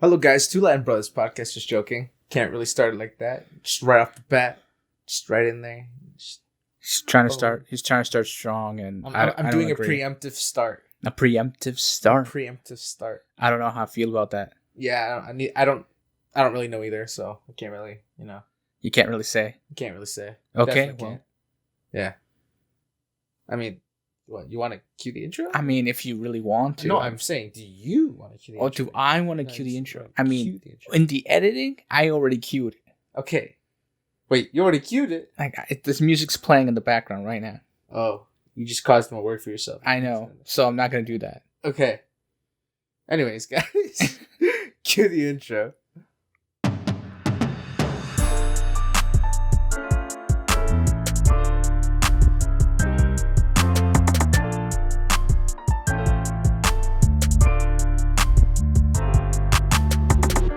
Hello, guys. Two Latin Brothers podcast. Just joking. Can't really start it like that. Just right off the bat. Just right in there. He's trying to start. He's trying to start strong, and I'm doing a preemptive start. A preemptive start. Preemptive start. I don't know how I feel about that. Yeah, I don't really know either. So I can't really, You can't really say. Can't really say. Okay. Definitely can't. Yeah. I mean, what, you want to cue the intro? I mean, if you really want to. No, I'm saying, do you want to cue the intro? Do I want to cue the intro? I mean, in the editing, I already cued it. Okay. Wait, you already cued it? This music's playing in the background right now. Oh, you just caused more work for yourself. I know, so I'm not going to do that. Okay. Anyways, guys, cue the intro.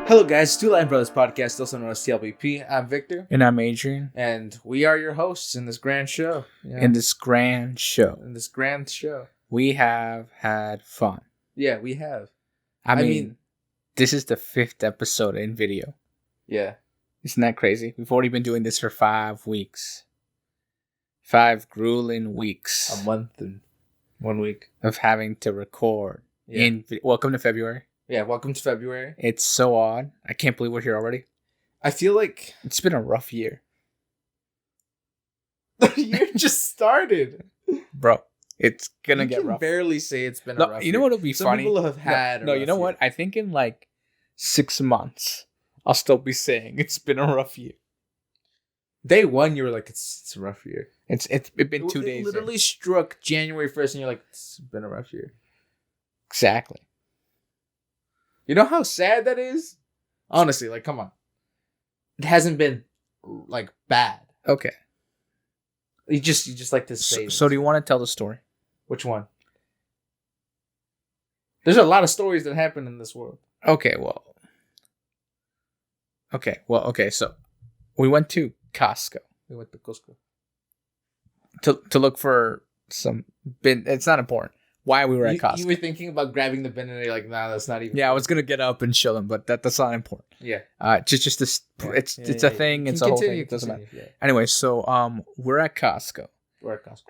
Hello, guys. Two Latin Brothers podcast, also known as T.L.B.P. I'm Victor. And I'm Adrian. And we are your hosts in this grand show. Yeah. In this grand show. We have had fun. Yeah, we have. I mean, this is the 5th episode in video. Yeah. Isn't that crazy? We've already been doing this for 5 weeks. 5 grueling weeks. A month and 1 week. Of having to record. Yeah. Welcome to February. Yeah, welcome to February. It's so odd. I can't believe we're here already. I feel like... It's been a rough year. The year just started. Bro, it's gonna get rough. You can barely say it's been a rough year. You know what'll be funny? Some people have had No, you know what? I think in like 6 months, I'll still be saying it's been a rough year. Day one, you were like, it's a rough year. It's been 2 days. It literally struck January 1st, and you're like, it's been a rough year. Exactly. You know how sad that is? Honestly, like, come on. It hasn't been, like, bad. Okay. You just like to say. So do you want to tell the story? Which one? There's a lot of stories that happen in this world. Okay, so we went to Costco. We went to Costco. To look for some bin. It's not important. Why we were at Costco. You were thinking about grabbing the bin and you're like, nah, that's not even. Yeah, I was gonna get up and show them, but that's not important. Yeah. Just this. Yeah. It's a thing. It's a whole thing. It doesn't matter. Yeah. Anyway, so we're at Costco.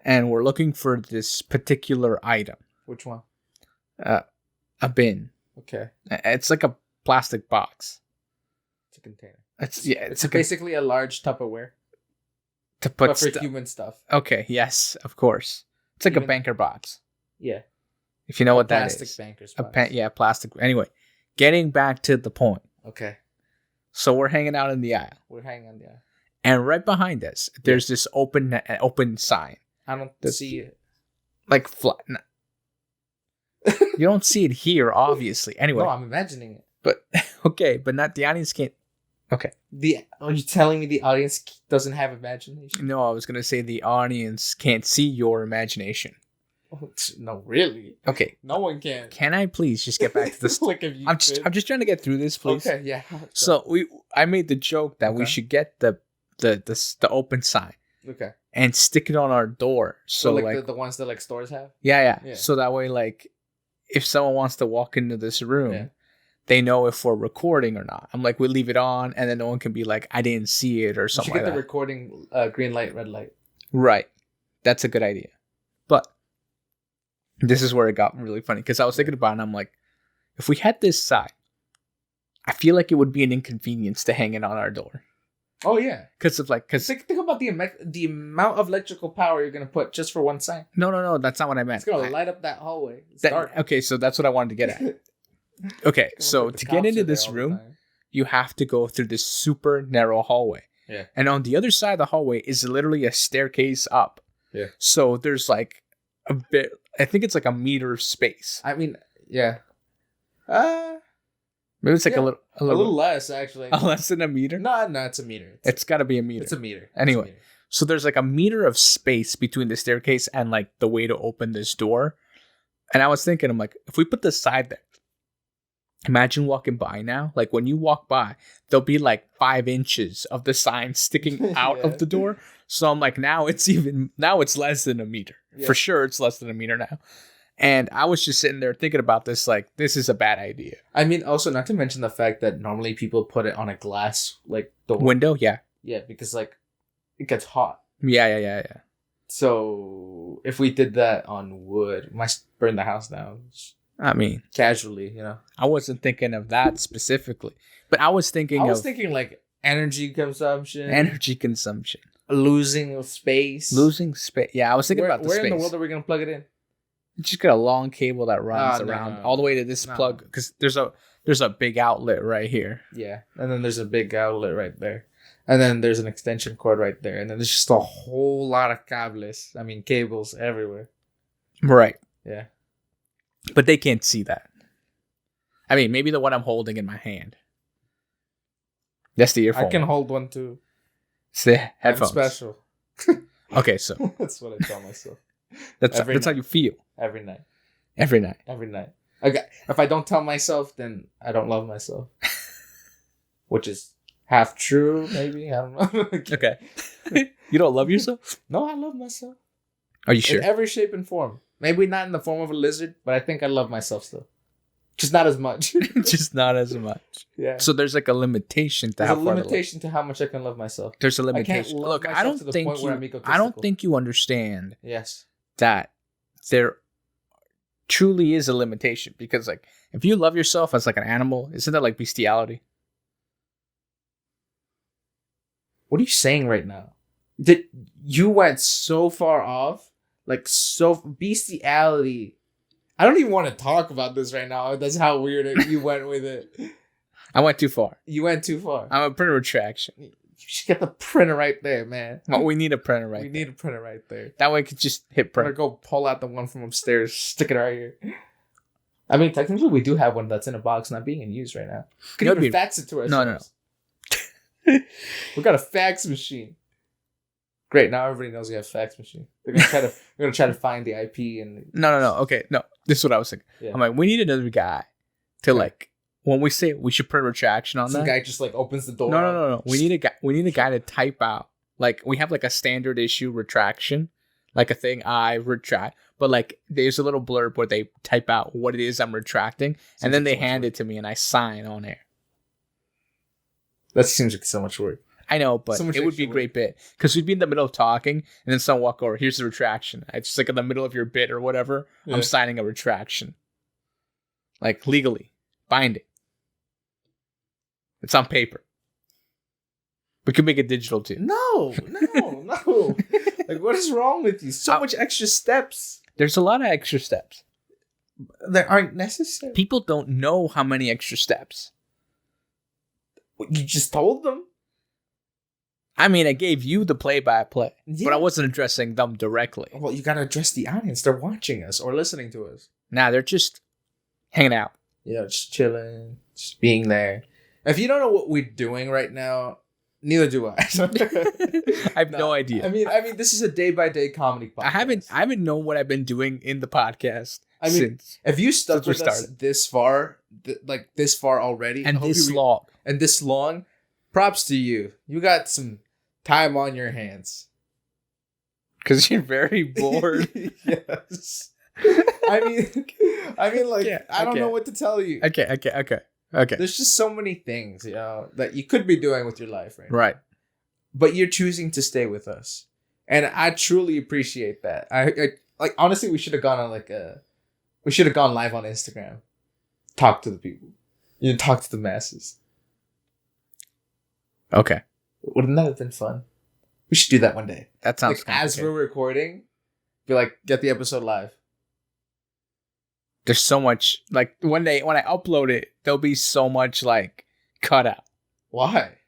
And we're looking for this particular item. Which one? A bin. Okay. It's like a plastic box. It's a container. It's basically a large Tupperware. To put but for human stuff. Okay. Yes, of course. It's like a banker box. Yeah. If you know what that is. Plastic banker's box. Plastic. Anyway, getting back to the point. Okay. So we're hanging out in the aisle. And right behind us, there's this open sign. I don't see it. Like flat. No. You don't see it here, obviously. Anyway. No, I'm imagining it. But, okay, but not the audience can't. Okay. Are you telling me the audience doesn't have imagination? No, I was going to say the audience can't see your imagination. No, really? Okay. No one can. Can I please just get back to this? I'm just trying to get through this, please. Okay, yeah. So I made the joke that we should get the open sign. Okay. And stick it on our door. So like the ones that like stores have? Yeah. So that way, like, if someone wants to walk into this room, they know if we're recording or not. I'm like, we leave it on, and then no one can be like, I didn't see it or something like that. You should get the recording green light, red light. Right. That's a good idea. But this is where it got really funny, because I was thinking about it, and I'm like, if we had this sign, I feel like it would be an inconvenience to hang it on our door. Oh yeah, because think about the amount of electrical power you're gonna put just for one sign. No, that's not what I meant. It's gonna light up that hallway. Okay, so that's what I wanted to get at. Okay, so to get into this room, you have to go through this super narrow hallway. Yeah, and on the other side of the hallway is literally a staircase up. Yeah, so there's like a bit. I think it's like a meter of space. I mean, yeah. Maybe it's like a little less, actually. Less than a meter? No, it's a meter. It's got to be a meter. It's a meter. Anyway, so there's like a meter of space between the staircase and like the way to open this door. And I was thinking, I'm like, if we put this side there, imagine walking by now. Like when you walk by, there'll be like 5 inches of the sign sticking out of the door. So I'm like, now it's less than a meter. Yeah. For sure, it's less than a meter now. And I was just sitting there thinking about this, like, this is a bad idea. I mean, also, not to mention the fact that normally people put it on a glass, like, door. Window? Yeah. Yeah, because, like, it gets hot. Yeah. So, if we did that on wood, we might burn the house down. I mean, Casually, you know? I wasn't thinking of that specifically. But I was thinking like, energy consumption. energy consumption. Losing space. Losing space. Yeah, I was thinking about the space. Where in the world are we going to plug it in? You just got a long cable that runs around no. all the way to this plug, because there's a big outlet right here. Yeah, and then there's a big outlet right there, and then there's an extension cord right there, and then there's just a whole lot of cables everywhere. Right. Yeah, but they can't see that. I mean, maybe the one I'm holding in my hand. That's the earphone. I can hold one too. It's the headphones. I'm special. Okay, so that's what I tell myself. That's how you feel. Every night. Okay, if I don't tell myself, then I don't love myself. Which is half true, maybe. I don't know. Okay. You don't love yourself? No, I love myself. Are you sure? In every shape and form. Maybe not in the form of a lizard, but I think I love myself still. Just not as much. Just not as much. Yeah. So there's like a limitation to how much I can love myself. There's a limitation. Look, I don't think you understand. Yes. That there truly is a limitation, because like if you love yourself as like an animal, isn't that like bestiality? What are you saying right now? Did you went so far off? Like, so bestiality. I don't even want to talk about this right now. That's how weird you went with it. I went too far. You went too far. I'm a printer retraction. You should get the printer right there, man. Well, we need a printer right there. We need a printer right there. That way I could just hit print. Or go pull out the one from upstairs, stick it right here. I mean, technically, we do have one that's in a box not being in use right now. Could even fax it to ourselves. No. We got a fax machine. Great, now everybody knows we have a fax machine. We're gonna try to find the IP and No. Okay, no. This is what I was thinking. Yeah. I'm like, we need another guy to like, when we say we should print retraction on some that. Guy just like opens the door. No. We need a guy. We need a guy to type out. Like, we have like a standard issue retraction, like a thing I retract, but like there's a little blurb where they type out what it is I'm retracting, and then they hand it to me and I sign on air. That seems like so much work. I know, but it would be a great bit, because we'd be in the middle of talking and then someone walk over. Here's the retraction. It's just like in the middle of your bit or whatever. Yeah. I'm signing a retraction, like legally binding. It's on paper. We could make it digital too. No. Like, what is wrong with you? So much extra steps. There's a lot of extra steps. That aren't necessary. People don't know how many extra steps. You just told them. I mean, I gave you the play-by-play, but I wasn't addressing them directly. Well, you gotta address the audience. They're watching us or listening to us. Nah, they're just hanging out. Yeah, just chilling, just being there. If you don't know what we're doing right now, neither do I. I have no idea. I mean, this is a day-by-day comedy podcast. I haven't known what I've been doing in the podcast. I mean, since if you stuck with us this far, this far already, and this long, props to you. You got some time on your hands. Because you're very bored. Yes. I mean, like, yeah, I don't know what to tell you. Okay. There's just so many things, that you could be doing with your life right now. Right. But you're choosing to stay with us. And I truly appreciate that. I like, honestly, we should have gone on we should have gone live on Instagram. Talk to the people. Talk to the masses. Okay. Wouldn't that have been fun? We should do that one day. That sounds like, as we're recording, be like, get the episode live. There's so much, like, when I upload it, there'll be so much, like, cut out. Why?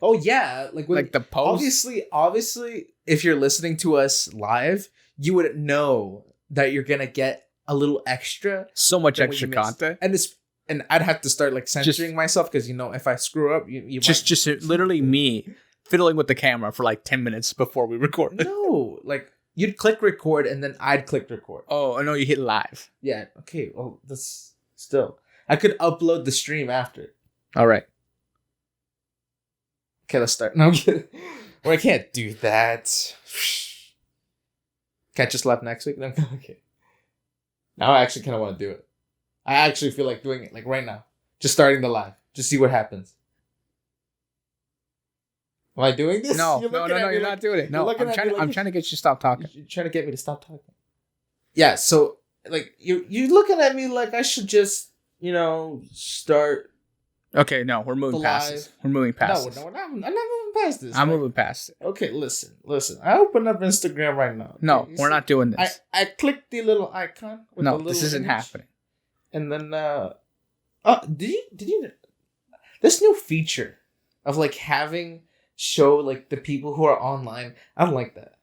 Oh, yeah. Like the post? Obviously, if you're listening to us live, you would know that you're going to get a little extra. So much extra content. And I'd have to start like censoring myself because, if I screw up, you just literally me fiddling with the camera for like 10 minutes before we record. No, like you'd click record and then I'd click record. Oh, I know, you hit live. Yeah. Okay. Well, that's still. I could upload the stream after. All right. Okay, let's start. No, I'm kidding. Well, I can't do that. Can't just laugh next week. No, okay. Now I actually kind of want to do it. I actually feel like doing it, like right now. Just starting the live. Just see what happens. Am I doing this? No, you're not doing it. No, I'm trying to get you to stop talking. You're trying to get me to stop talking. Yeah, so, like, you're looking at me like I should just, start... Okay, no, we're moving past this. We're moving past this. No, I'm not moving past this. I'm moving past it. Okay, listen. I open up Instagram right now. No, we're not doing this. I clicked the little icon. With the little this isn't happening. And then, did you... This new feature of, like, having... show like the people who are online. I don't like that.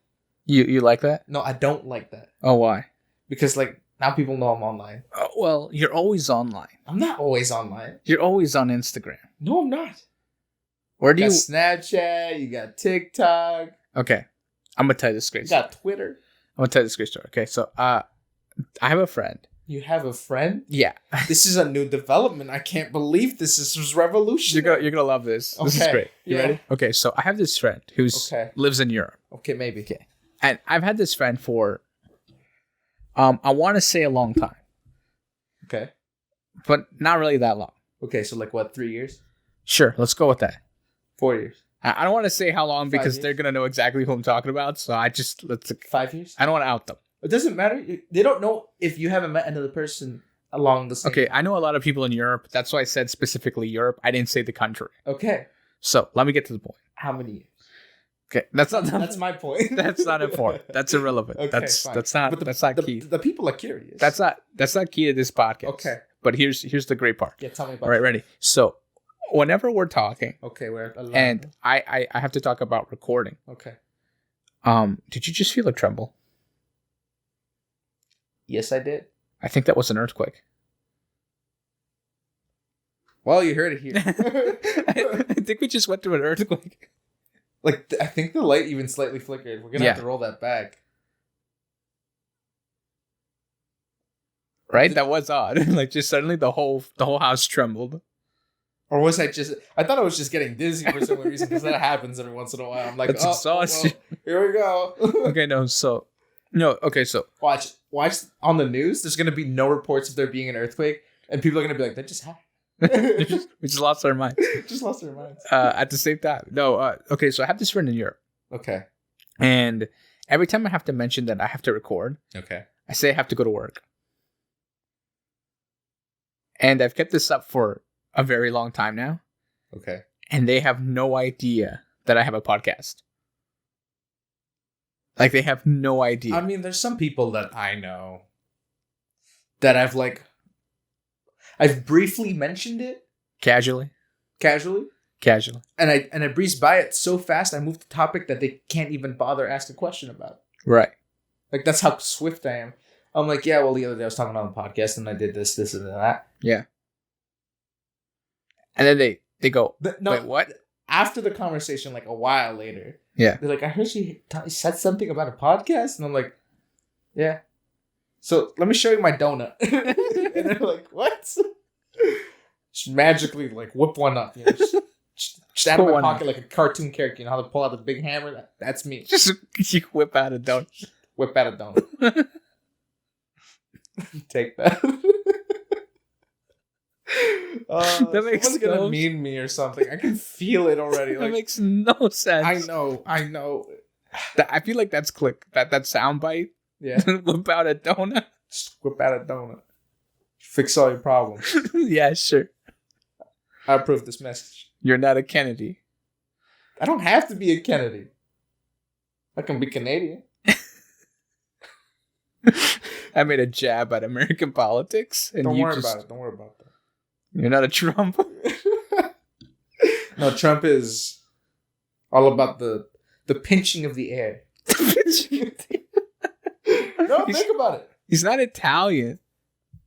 You like that? No, I don't like that. Oh, why? Because like now people know I'm online. Oh, well, you're always online. I'm not always online. You're always on Instagram. No, I'm not. Where do you Snapchat? You got TikTok. Okay, I'm gonna tell you this great story. You got Twitter. I'm gonna tell you this great story. Okay, so I have a friend. You have a friend? Yeah. This is a new development. I can't believe this. This was revolutionary. You're gonna love this. Okay. This is great. You ready? Okay, so I have this friend who lives in Europe. Okay, maybe. Okay. And I've had this friend for I want to say a long time. Okay. But not really that long. Okay, so like what, 3 years? Sure, let's go with that. 4 years. I don't want to say how long because they're gonna know exactly who I'm talking about. So let's 5 years. I don't want to out them. It doesn't matter. They don't know if you haven't met another person along the same. Okay, I know a lot of people in Europe. That's why I said specifically Europe. I didn't say the country. Okay. So let me get to the point. How many years? Okay, that's my point. That's not important. That's irrelevant. Okay, that's not key. The people are curious. That's not key to this podcast. Okay. But here's the great part. Yeah, tell me about it. All right, ready? So whenever we're talking, okay, and I have to talk about recording. Okay. Did you just feel a tremble? Yes, I did. I think that was an earthquake. Well, you heard it here. I think we just went through an earthquake. Like, I think the light even slightly flickered. We're going to have to roll that back. Right? That was odd. Like, just suddenly the whole house trembled. Or was I thought I was just getting dizzy for some reason, because that happens every once in a while. I'm like, that's exhausting. Well, here we go. Okay, so watch on the news. There's gonna be no reports of there being an earthquake, and people are gonna be like, "That just happened." we just lost our minds. At the same time, no. Okay, so I have this friend in Europe. Okay, and every time I have to mention that I have to record, okay, I say I have to go to work, and I've kept this up for a very long time now. Okay, and they have no idea that I have a podcast. Like, they have no idea. I mean, there's some people that I know that I've briefly mentioned it. Casually. And I breezed by it so fast, I moved the topic that they can't even bother ask a question about. Right. Like, that's how swift I am. I'm like, yeah, well, the other day I was talking on the podcast, and I did this, and that. Yeah. And then they go, wait, what? After the conversation, like a while later, yeah, they're like, I heard she said something about a podcast, and I'm like, yeah. So let me show you my donut. And they're like, what? Just magically like whip one up, just out of my pocket like a cartoon character. You know how they pull out the big hammer? That's me. Just you whip out a donut. Whip out a donut. Take that. That makes someone's gonna meme me or something. I can feel it already. That makes no sense. I know. I feel like that's click. That sound bite. Yeah. Whip out a donut. Just whip out a donut. Fix all your problems. Yeah, sure. I approve this message. You're not a Kennedy. I don't have to be a Kennedy. I can be Canadian. I made a jab at American politics. And Don't worry about it. Don't worry about that. You're not a Trump. No, Trump is all about the pinching of the air. No, think about it. He's not Italian.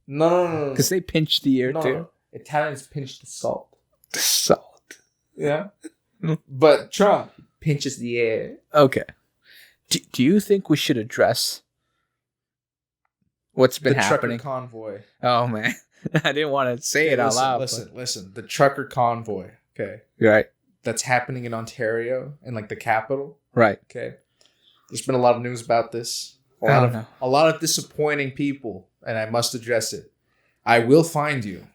No. Because they pinch the air too. No. Italians pinch the salt. The salt. Yeah. But Trump pinches the air. Okay. Do you think we should address what's been happening? The Trucker Convoy. Oh, man. I didn't want to say it out loud. Listen. The Trucker Convoy. Okay. Right. That's happening in Ontario, in like the capital. Right. Okay. There's been a lot of news about this. A lot of disappointing people, and I must address it. I will find you,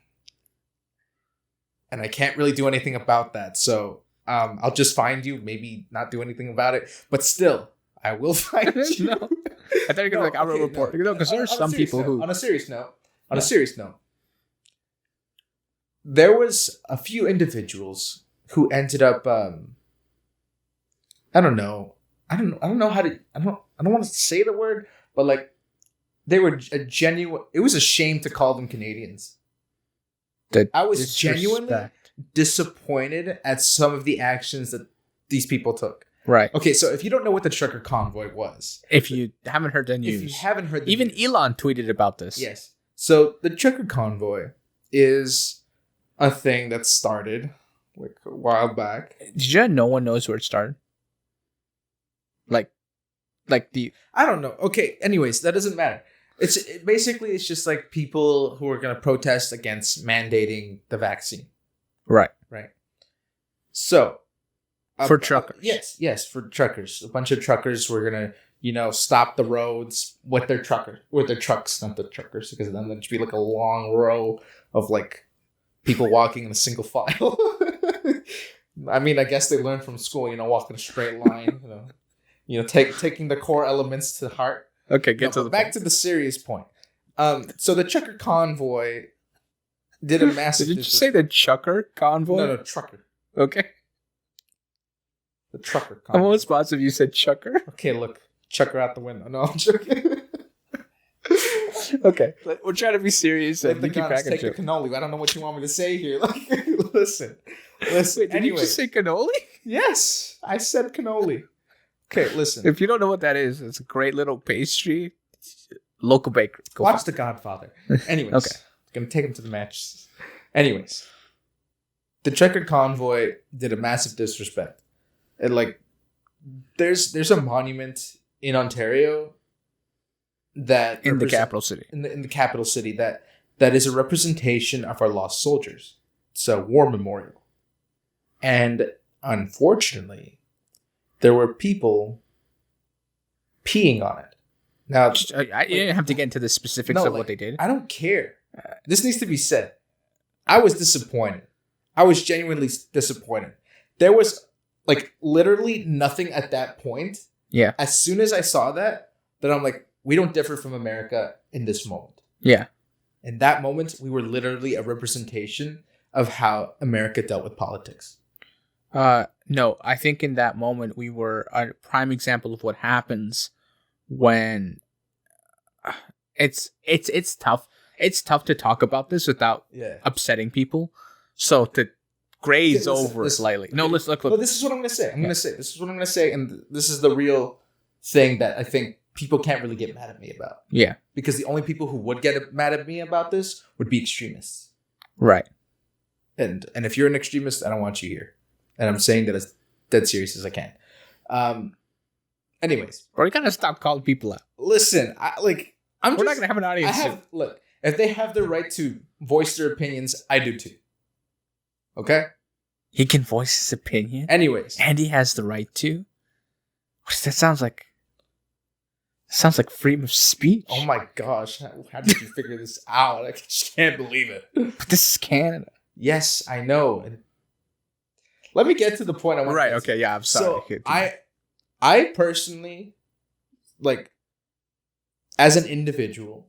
and I can't really do anything about that. So I'll just find you. Maybe not do anything about it, but still, I will find you. No. I thought you were gonna I will report. No, because there are some people who. On a serious note, there was a few individuals who ended up. I don't know how to. I don't want to say the word, but like, they were a genuine. It was a shame to call them Canadians. I was genuinely disappointed at some of the actions that these people took. Right. Okay, so if you don't know what the Trucker Convoy was, if you haven't heard the news, even news, Elon tweeted about this. Yes. So the Trucker Convoy is a thing that started like a while back. Did you know no one knows where it started? Like I don't know. Okay. Anyways, that doesn't matter. It's just like people who are going to protest against mandating the vaccine. Right. So. For truckers. Yes, for truckers. A bunch of truckers were going to, stop the roads with their trucks, not the truckers, because then there'd be like a long row of like people walking in a single file. I mean, I guess they learned from school, walk in a straight line, taking the core elements to heart. Okay, back to the serious point. So the Trucker Convoy did a massive. Did you just say the Trucker Convoy? No, Trucker. Okay. The Trucker Convoy. I'm almost positive you said Chucker. Okay, look, Chucker out the window. No, I'm joking. Okay, we're trying to be serious. Let the guns take the cannoli. I don't know what you want me to say here. Like, listen. Wait, did you just say cannoli? Yes, I said cannoli. Okay, listen. If you don't know what that is, it's a great little pastry. Local bakery. Watch The Godfather. Anyways. Okay. Gonna take him to the match. Anyways. The Trucker Convoy did a massive disrespect. And like, there's a monument in Ontario that in the capital city. In the capital city that is a representation of our lost soldiers. It's a war memorial. And unfortunately, there were people peeing on it. Now, you didn't have to get into the specifics of what they did. I don't care. This needs to be said. I was disappointed. I was genuinely disappointed. There was like literally nothing at that point. Yeah. As soon as I saw that I'm like, we don't differ from America in this moment. Yeah. In that moment, we were literally a representation of how America dealt with politics. No, I think in that moment we were a prime example of what happens when it's tough. It's tough to talk about this without upsetting people. So to graze over slightly. No, let's look. No, this is what I'm going to say. This is what I'm going to say. And this is the real thing that I think people can't really get mad at me about. Yeah. Because the only people who would get mad at me about this would be extremists. Right. And if you're an extremist, I don't want you here. And I'm saying that as dead serious as I can. Anyways. Bro, you gotta stop calling people out. Listen, we're not going to have an audience. Look, if they have the right to voice their opinions, I do too. Okay? He can voice his opinion? Anyways. And he has the right to? That sounds like freedom of speech. Oh my gosh. How did you figure this out? I just can't believe it. But this is Canada. Yes, I know. And let me get to the point I want to get to. Okay, yeah, I'm sorry. So, I personally, like, as an individual,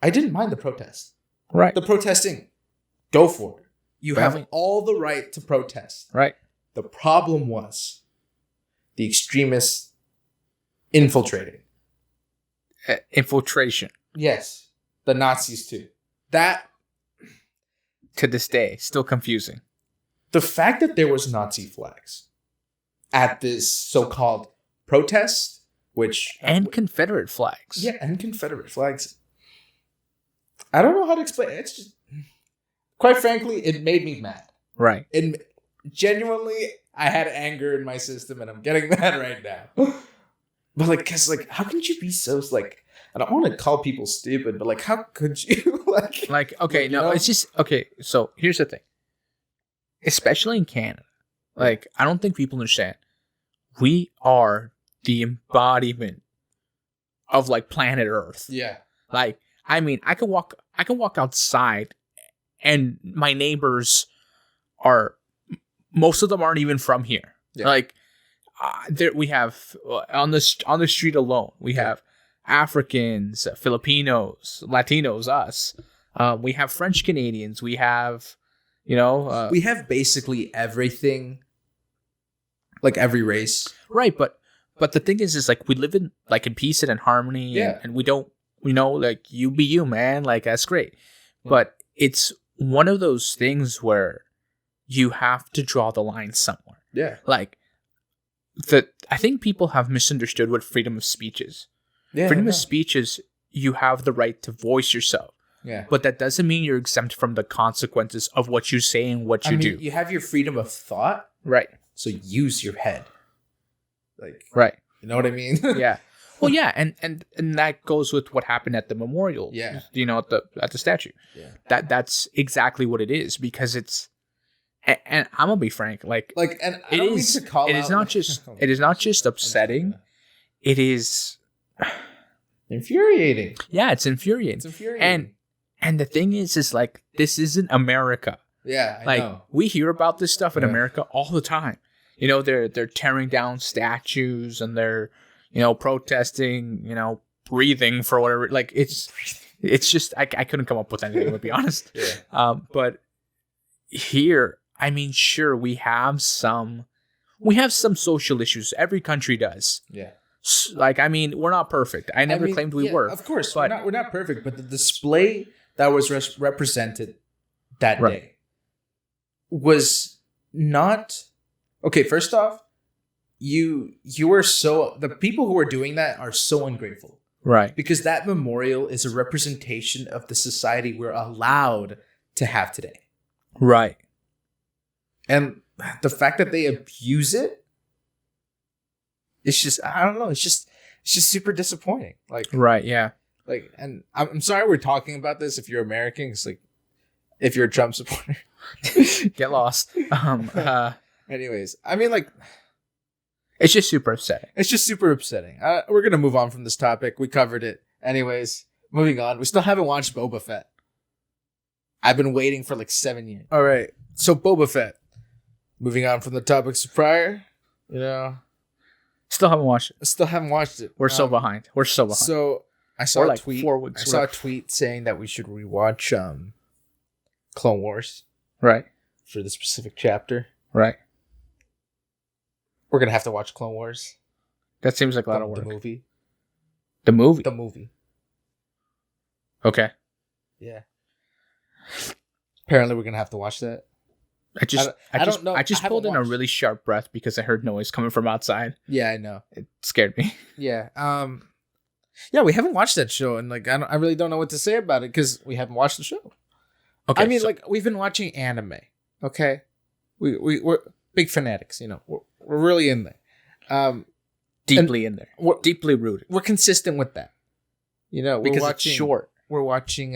I didn't mind the protest. Right. The protesting. Go for it. You have all the right to protest. Right. The problem was the extremists infiltrating. Infiltration. Yes. The Nazis too. That, to this day, still confusing. The fact that there was Nazi flags at this so-called protest, and Confederate flags. Yeah, and Confederate flags. I don't know how to explain it. It's just, quite frankly, it made me mad. Right. And genuinely, I had anger in my system, and I'm getting mad right now. But like, cause like, how can you be so like? I don't want to call people stupid, but like, how could you okay, no, it's just okay. So here's the thing. Especially in Canada, like, I don't think people understand. We are the embodiment of like planet Earth. Yeah. Like, I mean, I can walk outside and my neighbors most of them aren't even from here. Yeah. Like, there we have on the street alone, we have Africans, Filipinos, Latinos, us. We have French Canadians. We have, we have basically everything, like every race, right? But the thing is like we live in peace and in harmony, and we don't, like you be you, man. Like that's great, but it's one of those things where you have to draw the line somewhere. Yeah, like I think people have misunderstood what freedom of speech is. Yeah, freedom of speech is you have the right to voice yourself. Yeah. But that doesn't mean you're exempt from the consequences of what you say and what you do. You have your freedom of thought. Right. So use your head. Like, right. You know what I mean? Yeah. Well, yeah, and that goes with what happened at the memorial. Yeah. At the statue. Yeah. That's exactly what it is, because it's, and I'm gonna be frank, and it is not just upsetting. It is infuriating. Yeah, it's infuriating. And the thing is like, this isn't America. Yeah, I know. We hear about this stuff in America all the time. They're tearing down statues and they're, protesting, breathing for whatever. Like it's just I couldn't come up with anything, to be honest. Yeah. But here, I mean, sure, we have some social issues. Every country does. Yeah. Like, I mean, we're not perfect. I never claimed we were. Of course, but we're not perfect. But the display that was represented that day was not okay. First off, you were the people who are doing that are so ungrateful, right? Because that memorial is a representation of the society we're allowed to have today, right? And the fact that they abuse it, it's just, I don't know. It's just super disappointing. Like, right. Yeah. Like, and I'm sorry we're talking about this. If you're American, it's like, if you're a Trump supporter, get lost. Anyways, I mean, like, it's just super upsetting. We're going to move on from this topic. We covered it. Anyways, moving on. We still haven't watched Boba Fett. I've been waiting for like 7 years. All right. So Boba Fett, moving on from the topics prior, still haven't watched it. We're so behind. So I saw a tweet. 4 weeks. I saw a tweet saying that we should rewatch Clone Wars. Right. For the specific chapter. Right. We're gonna have to watch Clone Wars. That seems like a lot of work. The movie. Okay. Yeah. Apparently, we're gonna have to watch that. I don't know. I just pulled in a really sharp breath because I heard noise coming from outside. Yeah, I know. It scared me. Yeah. Yeah, we haven't watched that show, and like I really don't know what to say about it because we haven't watched the show. Okay. I mean, we've been watching anime. Okay. We're big fanatics. We're really in there. Deeply in there. We're deeply rooted. We're consistent with that. Because it's short. We're watching.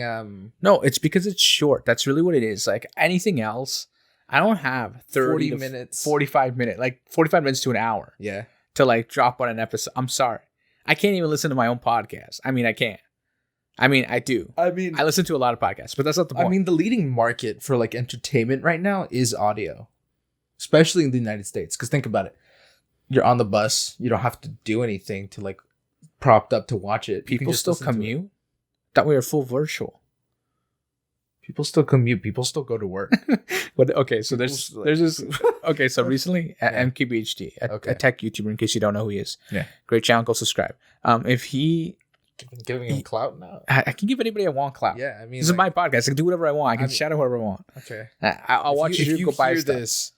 No, it's because it's short. That's really what it is. Like anything else, I don't have 40 minutes, 45 minutes, like 45 minutes to an hour. Yeah. To like drop on an episode. I'm sorry. I can't even listen to my own podcast. I mean, I can't. I mean, I do. I mean, I listen to a lot of podcasts, but that's not the point. I mean, the leading market for like entertainment right now is audio, especially in the United States. Because think about it. You're on the bus. You don't have to do anything to like propped up to watch it. People still commute. That we are full virtual. People still commute. People still go to work. But okay, so there's this. Okay, so recently at Mkbhd, a tech YouTuber, in case you don't know who he is. Yeah, great channel. Go subscribe. If he giving him clout now, I can give anybody I want clout. Yeah, I mean, this is my podcast. I can do whatever I want. I can shout out whoever I want. Okay, I'll watch you go buy this.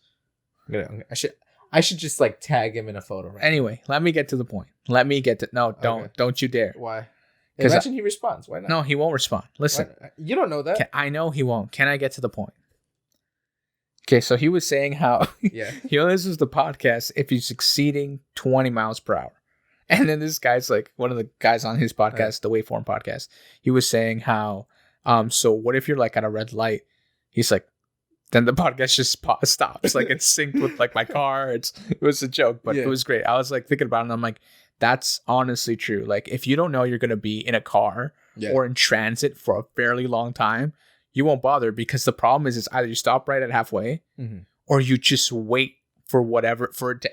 I should just like tag him in a photo. Right anyway, let me get to the point. Don't you dare. Why? Imagine he responds. Why not? No, he won't respond. Listen. You don't know that. I know he won't. Can I get to the point? Okay, so he was saying how he listens to the podcast if he's exceeding 20 miles per hour. And then this guy's like, one of the guys on his podcast, the Waveform podcast, he was saying how, so what if you're like at a red light? He's like, then the podcast just stops. Like it's synced with like my car. It was a joke, but it was great. I was like thinking about it and I'm like, that's honestly true. Like, if you don't know you're going to be in a car or in transit for a fairly long time, you won't bother, because the problem is either you stop right at halfway or you just wait for whatever,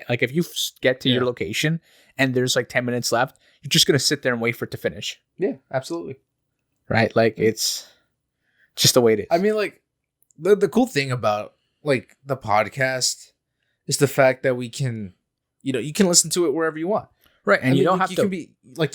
like if you get to your location and there's like 10 minutes left, you're just going to sit there and wait for it to finish. Yeah, absolutely. Right? Like, it's just the way it is. I mean, like, the cool thing about like the podcast is the fact that we can, you can listen to it wherever you want. Right. And you don't have to you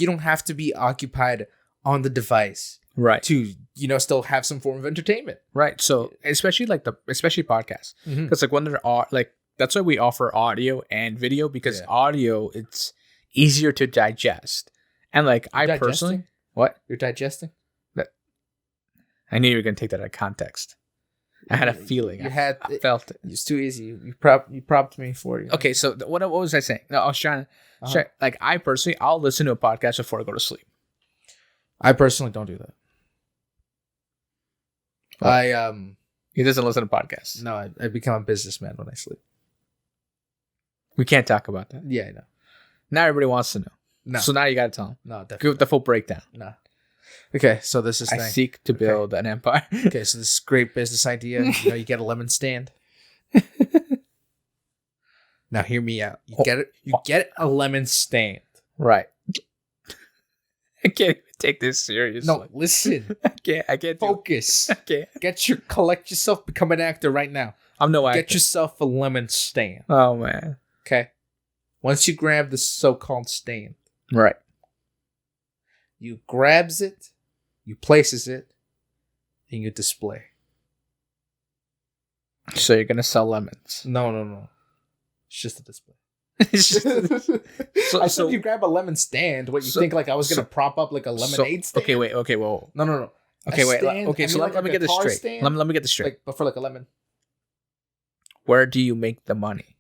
don't have to be occupied on the device. Right. To, still have some form of entertainment. Right. So especially podcasts, because like when there are like, that's why we offer audio and video, because audio, it's easier to digest. And like personally, what? You're digesting? I knew you were going to take that out of context. I had a feeling. I felt it. It's too easy. You propped me for you. Okay, so what was I saying? No, I was trying to like, I personally, I'll listen to a podcast before I go to sleep. I personally don't do that. He doesn't listen to podcasts. No, I become a businessman when I sleep. We can't talk about that. Yeah, I know. Now everybody wants to know. No. So now you got to tell them. No, definitely. Give the full breakdown. No. Okay, so this is. I seek to build an empire. Okay, so this is great business idea. You get a lemon stand. Now hear me out. You get it. You get a lemon stand. Right. I can't even take this seriously. No, listen. I can't focus. Collect yourself, become an actor right now. I'm no actor. Get yourself a lemon stand. Oh man. Okay. Once you grab the so-called stand. Right. You grabs it, you places it, and you display. So you're gonna sell lemons? No. It's just a display. I said you grab a lemon stand. What you think? Like I was gonna prop up like a lemonade stand? Okay, wait. Okay, whoa. No. Okay, wait. Okay, so let me get this straight. Let me get this straight. But for like a lemon. Where do you make the money?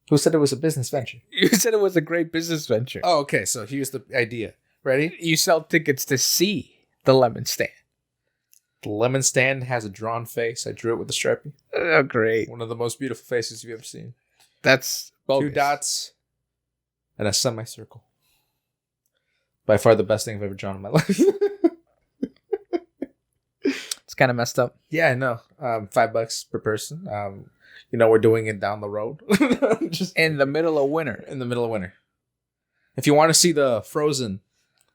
Who said it was a business venture? You said it was a great business venture. Oh, okay. So here's the idea. Ready? You sell tickets to see the lemon stand. The lemon stand has a drawn face. I drew it with a Sharpie. Oh, great. One of the most beautiful faces you've ever seen. That's bogus. 2 dots and a semicircle. By far the best thing I've ever drawn in my life. It's kind of messed up. Yeah, I know. $5 per person. We're doing it down the road. Just in the middle of winter. If you want to see the frozen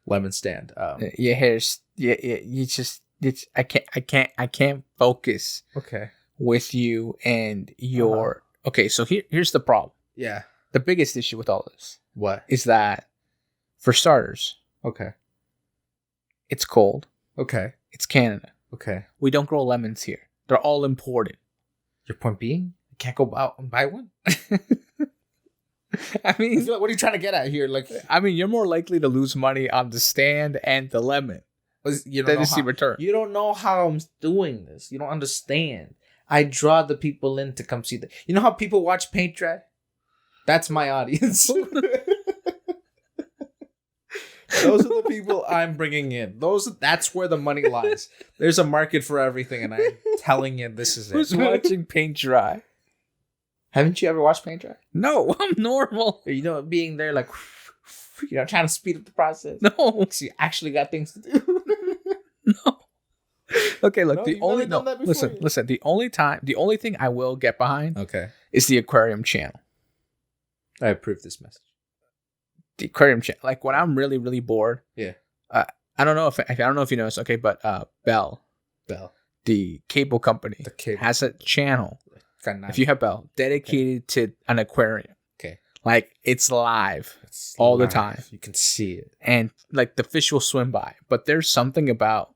lemon stand. Your hair's I can't focus. Okay. With you and your okay, so here's the problem. Yeah. The biggest issue with all this. What? Is that, for starters. Okay. It's cold. Okay. It's Canada. Okay. We don't grow lemons here. They're all imported. Your point being, I can't go out and buy one? I mean, what are you trying to get at here? Like, I mean, you're more likely to lose money on the stand and the lemon than to see return. You don't know how I'm doing this. You don't understand. I draw the people in to come see You know how people watch paint dry? That's my audience. Those are the people I'm bringing in. That's where the money lies. There's a market for everything, and I'm telling you, this is it. Who's watching paint dry? Haven't you ever watched paint dry? No, I'm normal. Being there like, trying to speed up the process. No, so you actually got things to do. No. Okay, look. Listen. The only thing I will get behind, is the aquarium channel. I approve this message. The aquarium channel, like when I'm really, really bored. Yeah. I don't know if you know this. Okay, but Bell, the cable company, has a channel. If you have Bell, dedicated to an aquarium. Okay. Like it's live all the time. You can see it, and like the fish will swim by. But there's something about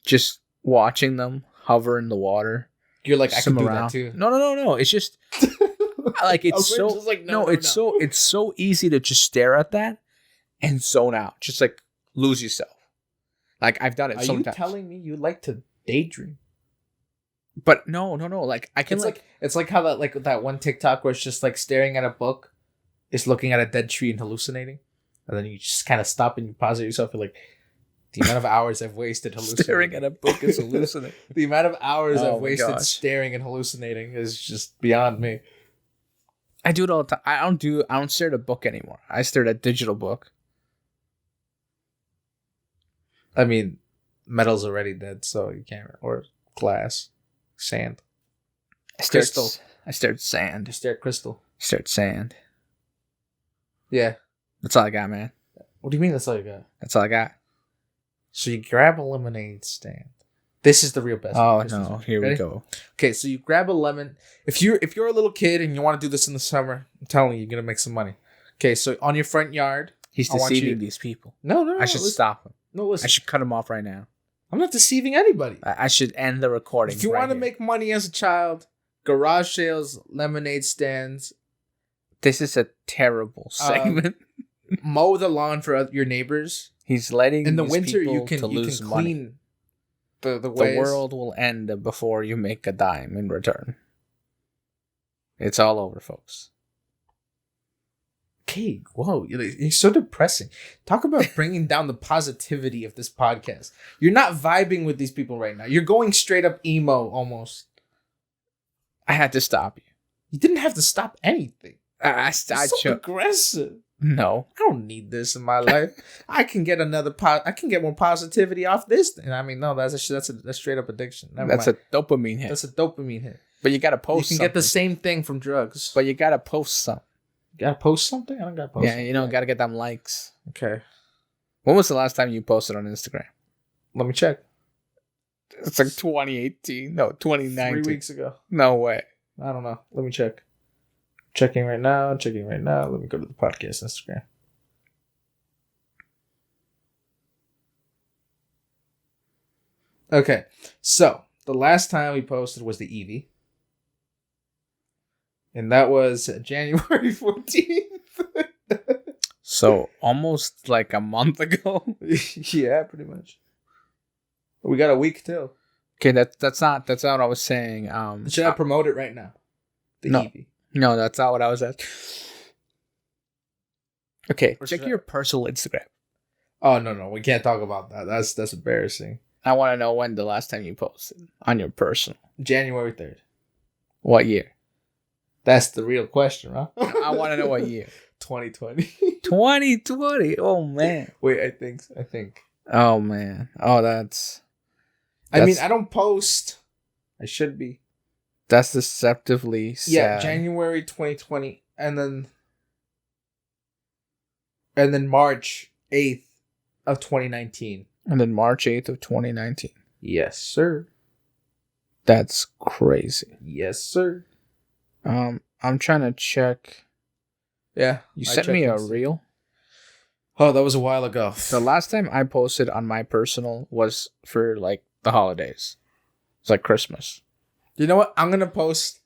just watching them hover in the water. You're like, I can do that too. No. It's just like it's so like, it's so easy to just stare at that and zone out. Just like lose yourself. Like I've done it sometimes. Are you telling me you like to daydream? But no. Like I can it's like how that one TikTok where it's just like staring at a book, is looking at a dead tree and hallucinating, and then you just kind of stop and you pause it yourself. You're like, the amount of hours I've wasted hallucinating. Staring at a book is hallucinating. The amount of hours I've wasted staring and hallucinating is just beyond me. I do it all the time. I don't stare at a book anymore. I stare at a digital book. I mean, metal's already dead, so you can't. Or glass, sand. I stare at sand. You stare at crystal. I stare at sand. Yeah. That's all I got, man. What do you mean that's all you got? That's all I got. So you grab a lemonade stand. This is the real best. Oh no! Here we go. Okay, so you grab a lemon. If you're a little kid and you want to do this in the summer, I'm telling you, you're gonna make some money. Okay, so on your front yard, he's deceiving these people. No. I should stop him. No, listen. I should cut him off right now. I'm not deceiving anybody. I should end the recording. If you want to make money as a child, garage sales, lemonade stands. This is a terrible segment. Mow the lawn for your neighbors. He's letting in the winter you can lose clean money. The world will end before you make a dime in return. It's all over, folks. Okay, whoa, you're so depressing. Talk about bringing down the positivity of this podcast. You're not vibing with these people right now. You're going straight up emo almost. I had to stop you. You didn't have to stop anything. I so aggressive. No, I don't need this in my life. I can get I can get more positivity off this. And I mean, no, that's straight up addiction. That's a dopamine hit. That's a dopamine hit. But you gotta post. You can get the same thing from drugs. But you gotta post something. You gotta post something. I don't gotta post. Yeah, something. Gotta get them likes. Okay. When was the last time you posted on Instagram? Let me check. It's like 2018. No, 2019. 3 weeks ago. No way. I don't know. Let me check. Checking right now. Let me go to the podcast Instagram. Okay. So, the last time we posted was the Eevee. And that was January 14th. So, almost like a month ago. Yeah, pretty much. We got a week too. Okay, that's not what I was saying. Should I promote it right now? The Eevee. No, that's not what I was asking. Okay, check your personal Instagram. Oh no, we can't talk about that. That's embarrassing. I want to know when the last time you posted on your personal. January 3rd. What year? That's the real question, huh? I want to know what year. 2020. 2020. Oh man. Wait, I think. Oh man. Oh, that's. I mean, I don't post. I should be. That's deceptively sad. Yeah, January 2020, and then March 8th of 2019. And then March 8th of 2019. Yes, sir. That's crazy. Yes, sir. I'm trying to check. Yeah. You sent me a reel? Oh, that was a while ago. The last time I posted on my personal was for like the holidays. It's like Christmas. You know what? I'm going to post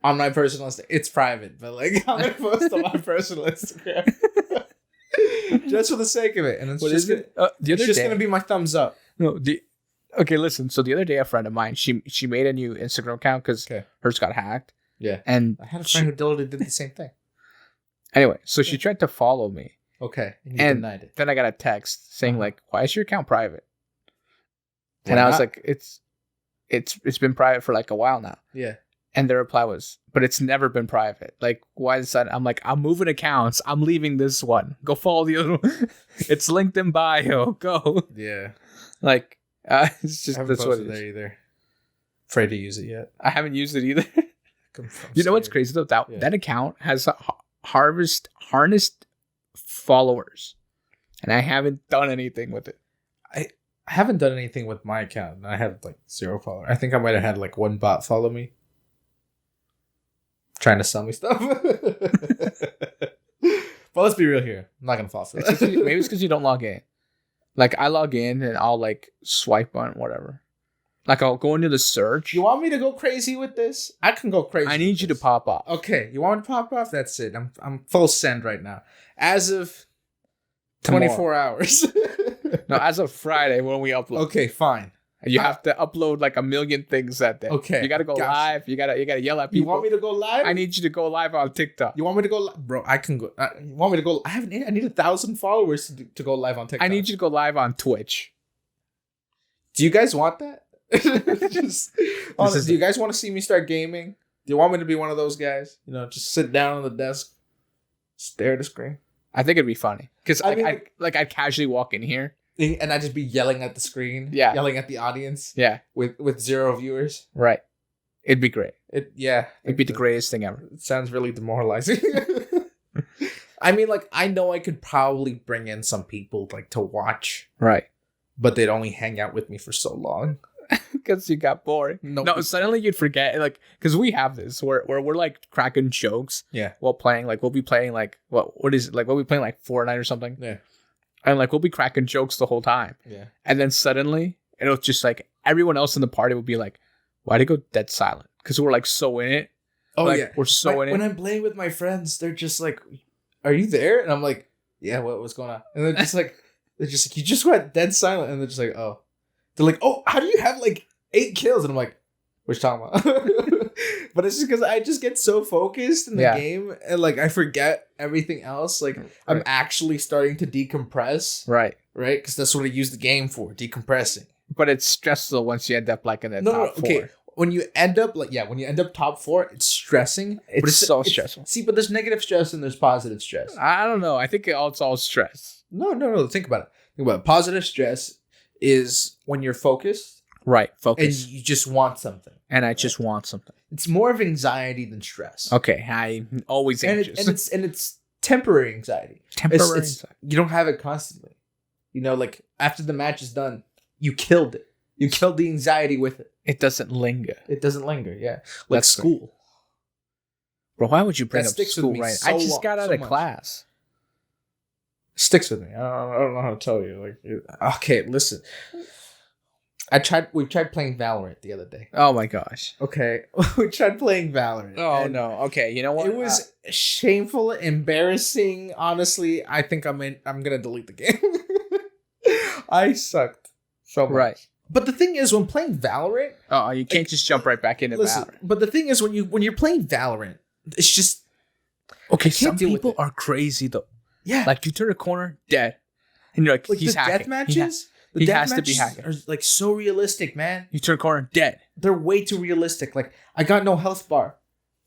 on my personal Instagram. It's private, but like I'm going to post on my personal Instagram. Just for the sake of it. And it's just going to be my thumbs up. No, okay, listen. So the other day, a friend of mine, she made a new Instagram account because hers got hacked. Yeah. And I had a friend who did the same thing. Anyway, so she tried to follow me. Okay. And you denied it. Then I got a text saying like, why is your account private? And I was like, it's been private for like a while now. Yeah. And the reply was, but it's never been private. Like, why is that? I'm like, I'm moving accounts. I'm leaving this one. Go follow the other one. It's linked in bio. Go. Yeah. Like, it's just, that's what it is. There either. Afraid to use it yet. I haven't used it either. You know what's crazy though? That account has harnessed followers. And I haven't done anything with it. I haven't done anything with my account. I have like 0 followers. I think I might have had like 1 bot follow me. Trying to sell me stuff. But let's be real here. I'm not going to fall for that. Maybe it's because you don't log in. Like I log in and I'll like swipe on whatever. Like I'll go into the search. You want me to go crazy with this? I can go crazy. I need you to pop off. Okay. You want me to pop off? That's it. I'm full send right now. As of Tomorrow. 24 hours. No, as of Friday when we upload. Okay, fine. You have to upload like 1 million things that day. Okay. You got to go live. You got to yell at people. You want me to go live? I need you to go live on TikTok. You want me to go live? Bro, I can go. You want me to go? I need 1,000 followers to go live on TikTok. I need you to go live on Twitch. Do you guys want that? Do you guys want to see me start gaming? Do you want me to be one of those guys? You know, just sit down on the desk, stare at the screen. I think it'd be funny because I'd casually walk in here and I'd just be yelling at the screen, yelling at the audience, with 0 viewers. Right, it'd be great. It'd be the greatest thing ever. It sounds really demoralizing. I mean, like, I know I could probably bring in some people like to watch, right? But they'd only hang out with me for so long. Because you got boring. No, suddenly you'd forget, like, because we have this where we're like cracking jokes. Yeah. While playing, like, we'll be playing like what is it? Like, we'll be playing like Fortnite or something. Yeah. And like we'll be cracking jokes the whole time. Yeah. And then suddenly it'll just like everyone else in the party will be like, "Why'd it go dead silent?" Because we're like so in it. Oh like, yeah, we're so in it. When I'm playing with my friends, they're just like, "Are you there?" And I'm like, "Yeah, what's going on?" And they're just like, "You just went dead silent," and they're just like, "Oh." They're like, "Oh, how do you have like 8 kills?" And I'm like, "What you talking about?" But it's just because I just get so focused in the game and like I forget everything else. Like I'm actually starting to decompress. Right. Right? Because that's what I use the game for, decompressing. But it's stressful once you end up like in the top 4. Okay. When you end up top 4, it's stressing. It's so stressful. See, but there's negative stress and there's positive stress. I don't know. I think it's all stress. No. Think about it. Positive stress is when you're focused. Right, focus. And you just want something. And I just want something. It's more of anxiety than stress. Okay, I'm always anxious. And it's temporary anxiety. Anxiety. You don't have it constantly. You know, like after the match is done, you killed it. You killed the anxiety with it. It doesn't linger. Yeah. Like that's school. Great. Bro, why would you bring up school right? I just got out of class. Sticks with me. I don't know how to tell you. Like, okay, listen. We tried playing Valorant the other day. Oh my gosh. Okay, we tried playing Valorant. Oh no. Okay, you know what? It was shameful, embarrassing. Honestly, I think I'm gonna delete the game. I sucked so much. Right. But the thing is, when playing Valorant, you can't just jump right back into Valorant. But the thing is, when you're playing Valorant, it's just okay. Some people are crazy though. Yeah, like you turn a corner, dead, and you're like he's the hacking. Death matches. He has to be hacking. Are like so realistic, man. You turn a corner, dead. They're way too realistic. Like I got no health bar.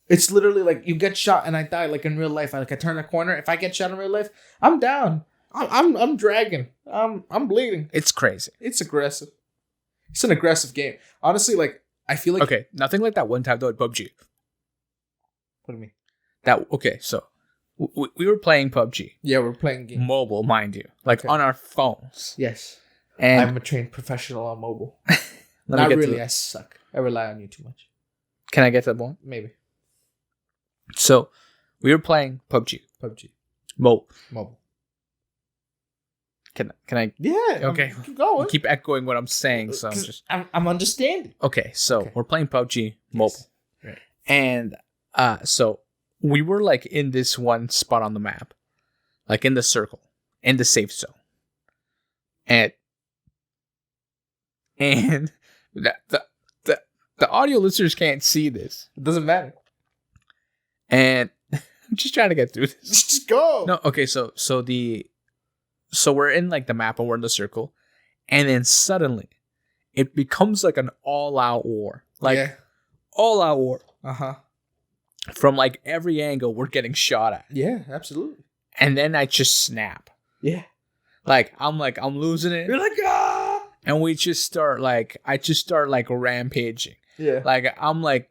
It's literally like you get shot and I die. Like in real life, I turn a corner. If I get shot in real life, I'm down. I'm dragging. I'm bleeding. It's crazy. It's aggressive. It's an aggressive game. Honestly, like I feel like okay, nothing like that one time though at PUBG. What do you mean? So we were playing PUBG. Yeah, we're playing game. Mobile, mind you, like on our phones. Yes, and I'm a trained professional on mobile. Not really. I suck. I rely on you too much. Can I get to that point? Maybe. So we were playing PUBG. Mobile. Can I? Yeah. Okay. Keep going. You keep echoing what I'm saying, so I'm understanding. Okay, so we're playing PUBG mobile, right? And so we were like in this one spot on the map, like in the circle, in the safe zone, and the audio listeners can't see this. It doesn't matter. And I'm just trying to get through this. Just go. No, okay. So we're in like the map and we're in the circle, and then suddenly it becomes like an all-out war, all-out war. From like every angle, we're getting shot at. Yeah, absolutely. And then I just snap. Yeah. I'm losing it. You're like, ah! And I just start rampaging. Yeah. Like I'm like.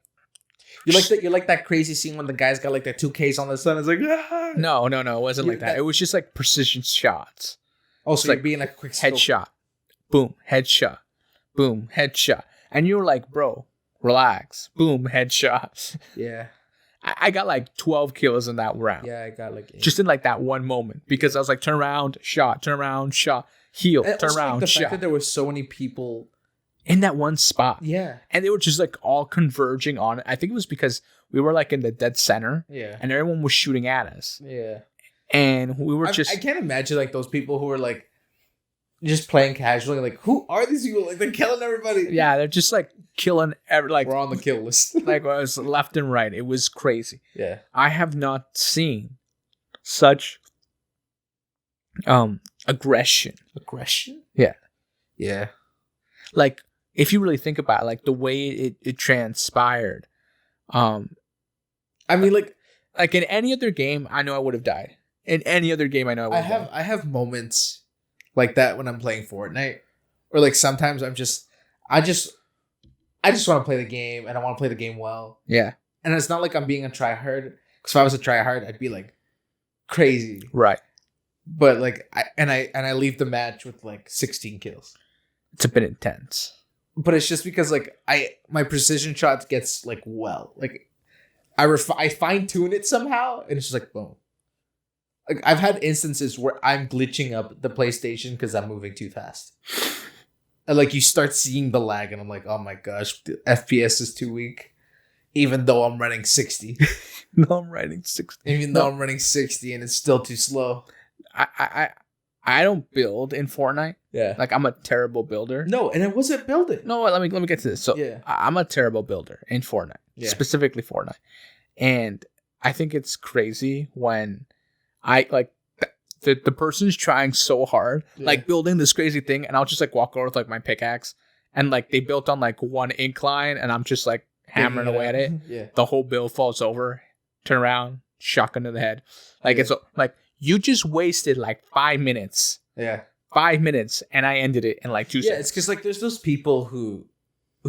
You like that crazy scene when the guy's got like that 2Ks on the sun. It's like, ah! No, it wasn't like that. It was just like precision shots. Oh, so like being like a quick headshot, boom, headshot, boom, headshot, and you're like, bro, relax, boom, headshot. Yeah. I got like 12 kills in that round. Yeah, I got like 8. Just in like that one moment because I was like, turn around, shot, heal, and turn around, like the shot. fact that there were so many people in that one spot. Yeah. And they were just like all converging on it. I think it was because we were like in the dead center. Yeah. And everyone was shooting at us. Yeah. And we were I can't imagine like those people who were like just playing casually. Like, who are these people? Like, they're killing everybody. Yeah, they're just like killing we're on the kill list. Like, it was left and right. It was crazy. Yeah. I have not seen such aggression. Aggression? Yeah. Yeah. Like, if you really think about it, like the way it transpired, I mean, like in any other game, I know I would have died. In any other game, I know I would have died. I have moments like that when I'm playing Fortnite, or like sometimes I just want to play the game and I want to play the game well. Yeah. And it's not like I'm being a tryhard. Because if I was a tryhard, I'd be like crazy. Right. But like I leave the match with like 16 kills. It's a bit intense. But it's just because like my precision shots gets like I fine tune it somehow and it's just like boom. Like I've had instances where I'm glitching up the PlayStation because I'm moving too fast. And like you start seeing the lag and I'm like, oh my gosh, the FPS is too weak. Even though I'm running 60. No, I'm running 60. Even though I'm running 60 and it's still too slow. I don't build in Fortnite. Yeah. Like I'm a terrible builder. No, and it wasn't building. No, let me get to this. So yeah. I'm a terrible builder in Fortnite. Yeah. Specifically Fortnite. And I think it's crazy when I like the person's trying so hard, like building this crazy thing, and I'll just like walk over with like my pickaxe and like they built on like one incline and I'm just like hammering away at it. Yeah. The whole build falls over, turn around, shotgun to the head. Like it's like you just wasted like 5 minutes. Yeah. 5 minutes and I ended it in like 2 seconds. Yeah, it's because like there's those people who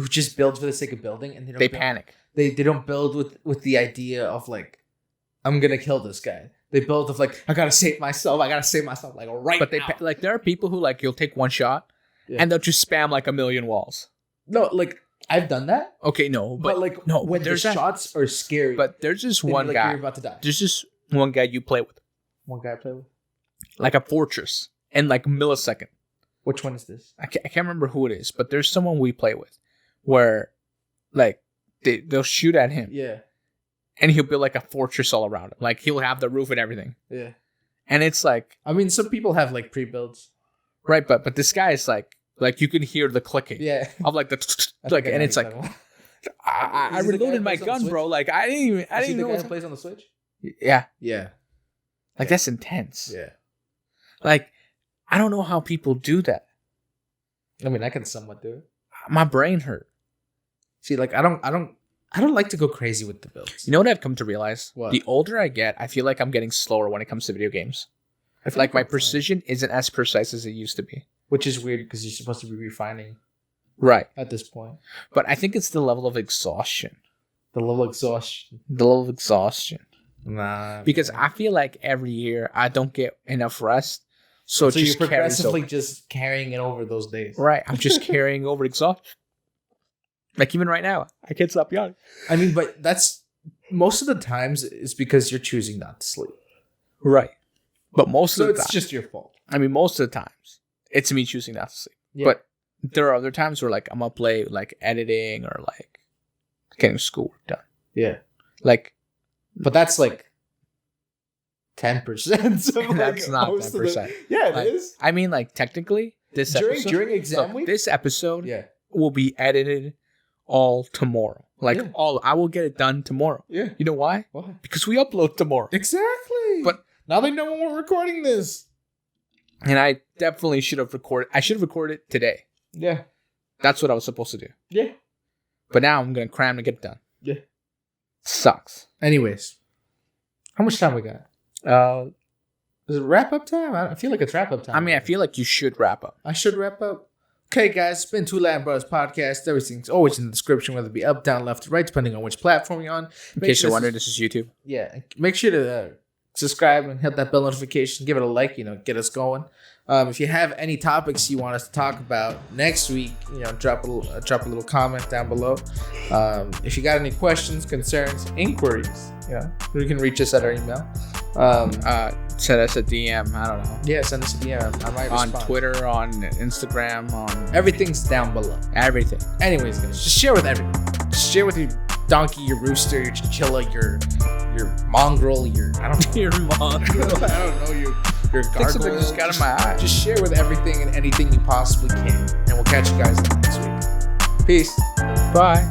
just build for the sake of building and they panic. They don't build with the idea of like, I'm gonna kill this guy. They build with like, I gotta save myself like right but now. But like there are people who like you'll take one shot and they'll just spam like a million walls. No, like I've done that. Okay, no, but like no, when the shots are scary. But there's just one like, guy. You're about to die. There's just one guy you play with. One guy I play with. Like a fortress in like a millisecond. Which one is this? I can't remember who it is, but there's someone we play with where like they'll shoot at him. Yeah. And he'll build like a fortress all around him. Like he'll have the roof and everything. Yeah. And it's like, I mean, some people have like pre-builds. Right, but this guy is like you can hear the clicking. Yeah. Of like the like, and it's like I reloaded my gun, bro. Like I didn't even know what plays on the Switch. Yeah. Yeah. Like that's intense. Yeah. Like I don't know how people do that. I mean, I can somewhat do it. My brain hurt. See, like I don't like to go crazy with the builds. You know what I've come to realize? What? The older I get, I feel like I'm getting slower when it comes to video games. I feel like my precision isn't as precise as it used to be. Which is weird because you're supposed to be refining. Right. At this point. But I think it's the level of exhaustion. The level of exhaustion. Nah. Because I feel like every year I don't get enough rest. So you're progressively just carrying it over those days. Right. I'm just carrying over exhaustion. Like even right now, I can't stop yawning. I mean, but that's most of the times it's because you're choosing not to sleep. Right. But most of the time, it's just your fault. I mean, most of the times it's me choosing not to sleep. Yeah. But there are other times where like I'm gonna play like editing or like getting schoolwork done. Yeah. Like, but that's like 10%. So that's not 10%. Yeah, it like, is. I mean, like technically, this episode during exam week, this episode will be edited all tomorrow. Like I will get it done tomorrow. Yeah. You know why? Why? Because we upload tomorrow. Exactly. But now they know when we're recording this. And I definitely should have recorded. I should have recorded it today. Yeah. That's what I was supposed to do. Yeah. But now I'm going to cram to get it done. Yeah. Sucks. Anyways. How much time we got? Is it wrap up time? I feel like it's wrap up time. I mean, I feel like you should wrap up. I should wrap up. Okay, guys, it's been Two Latin Brothers Podcast. Everything's always in the description, whether it be up, down, left, or right, depending on which platform you're on. In case you're wondering, this is YouTube. Yeah. Make sure to subscribe and hit that bell notification. Give it a like, get us going. If you have any topics you want us to talk about next week, drop a little comment down below. If you got any questions, concerns, inquiries, you can reach us at our email. Send us a DM. I don't know. Yeah, send us a DM. I might on respond. Twitter, on Instagram, on everything's down below. Everything. Anyways, guys, just share with everyone. Just share with your donkey, your rooster, your chinchilla, your mongrel, I don't know. Your mongrel. I don't know, your gargoyle. I think something just got in my eye. Just share with everything and anything you possibly can. And we'll catch you guys next week. Peace. Bye.